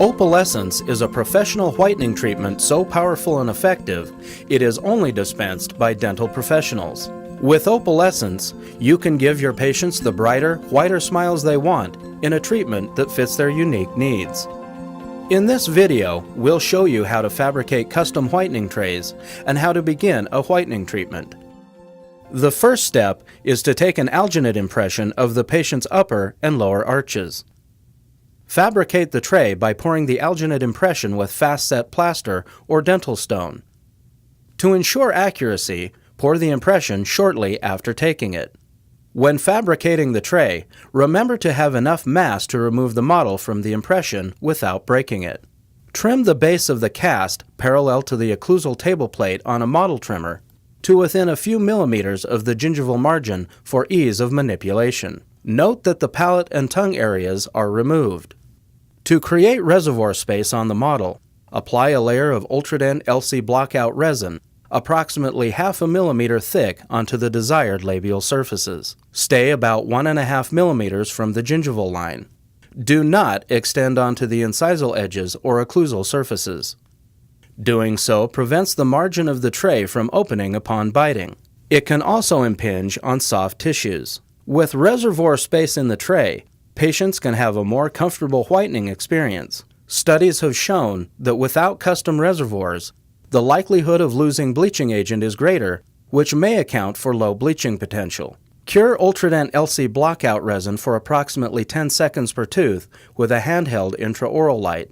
Opalescence is a professional whitening treatment so powerful and effective, it is only dispensed by dental professionals. With opalescence, you can give your patients the brighter, whiter smiles they want in a treatment that fits their unique needs. In this video, we'll show you how to fabricate custom whitening trays and how to begin a whitening treatment. The first step is to take an alginate impression of the patient's upper and lower arches. Fabricate the tray by pouring the alginate impression with fast-set plaster or dental stone. To ensure accuracy, pour the impression shortly after taking it. When fabricating the tray, remember to have enough mass to remove the model from the impression without breaking it. Trim the base of the cast parallel to the occlusal table plate on a model trimmer to within a few millimeters of the gingival margin for ease of manipulation. Note that the palate and tongue areas are removed. To create reservoir space on the model, apply a layer of Ultradent LC blockout resin, approximately half a millimeter thick, onto the desired labial surfaces. Stay about 1.5 millimeters from the gingival line. Do not extend onto the incisal edges or occlusal surfaces. Doing so prevents the margin of the tray from opening upon biting. It can also impinge on soft tissues. With reservoir space in the tray, patients can have a more comfortable whitening experience. Studies have shown that without custom reservoirs, the likelihood of losing bleaching agent is greater, which may account for low bleaching potential. Cure Ultradent LC blockout resin for approximately 10 seconds per tooth with a handheld intraoral light.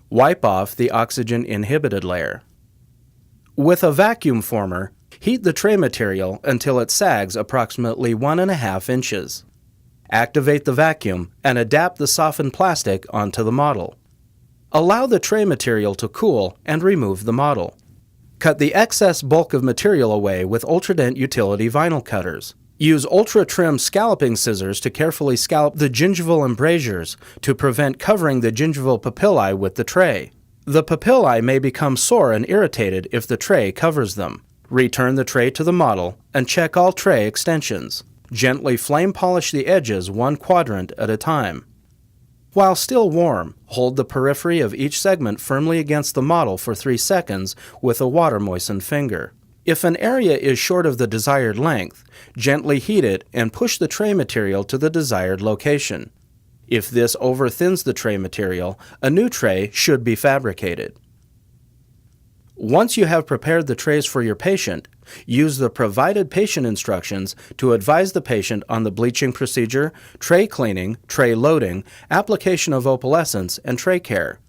Wipe off the oxygen-inhibited layer. With a vacuum former, heat the tray material until it sags approximately 1.5 inches. Activate the vacuum and adapt the softened plastic onto the model. Allow the tray material to cool and remove the model. Cut the excess bulk of material away with Ultradent utility vinyl cutters. Use ultra-trim scalloping scissors to carefully scallop the gingival embrasures to prevent covering the gingival papillae with the tray. The papillae may become sore and irritated if the tray covers them. Return the tray to the model and check all tray extensions. Gently flame polish the edges one quadrant at a time. While still warm, hold the periphery of each segment firmly against the model for 3 seconds with a water-moistened finger. If an area is short of the desired length, gently heat it and push the tray material to the desired location. If this overthins the tray material, a new tray should be fabricated. Once you have prepared the trays for your patient, use the provided patient instructions to advise the patient on the bleaching procedure, tray cleaning, tray loading, application of opalescence, and tray care.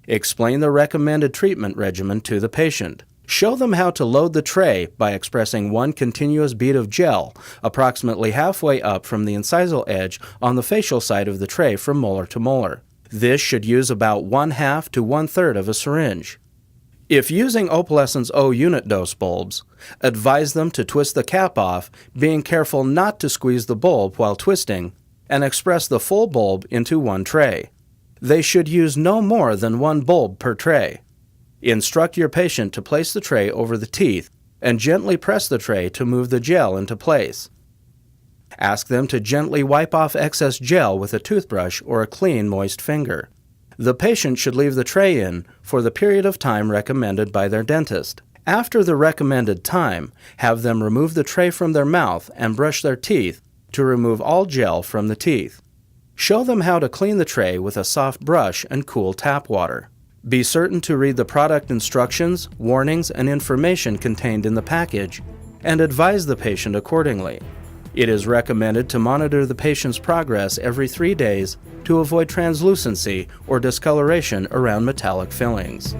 Explain the recommended treatment regimen to the patient. Show them how to load the tray by expressing one continuous bead of gel approximately halfway up from the incisal edge on the facial side of the tray from molar to molar. This should use about 1/2 to 1/3 of a syringe. If using opalescence O unit dose bulbs, advise them to twist the cap off, being careful not to squeeze the bulb while twisting, and express the full bulb into one tray. They should use no more than 1 bulb per tray. Instruct your patient to place the tray over the teeth and gently press the tray to move the gel into place. Ask them to gently wipe off excess gel with a toothbrush or a clean, moist finger. The patient should leave the tray in for the period of time recommended by their dentist. After the recommended time, have them remove the tray from their mouth and brush their teeth to remove all gel from the teeth. Show them how to clean the tray with a soft brush and cool tap water. Be certain to read the product instructions, warnings, and information contained in the package, and advise the patient accordingly. It is recommended to monitor the patient's progress every 3 days to avoid translucency or discoloration around metallic fillings.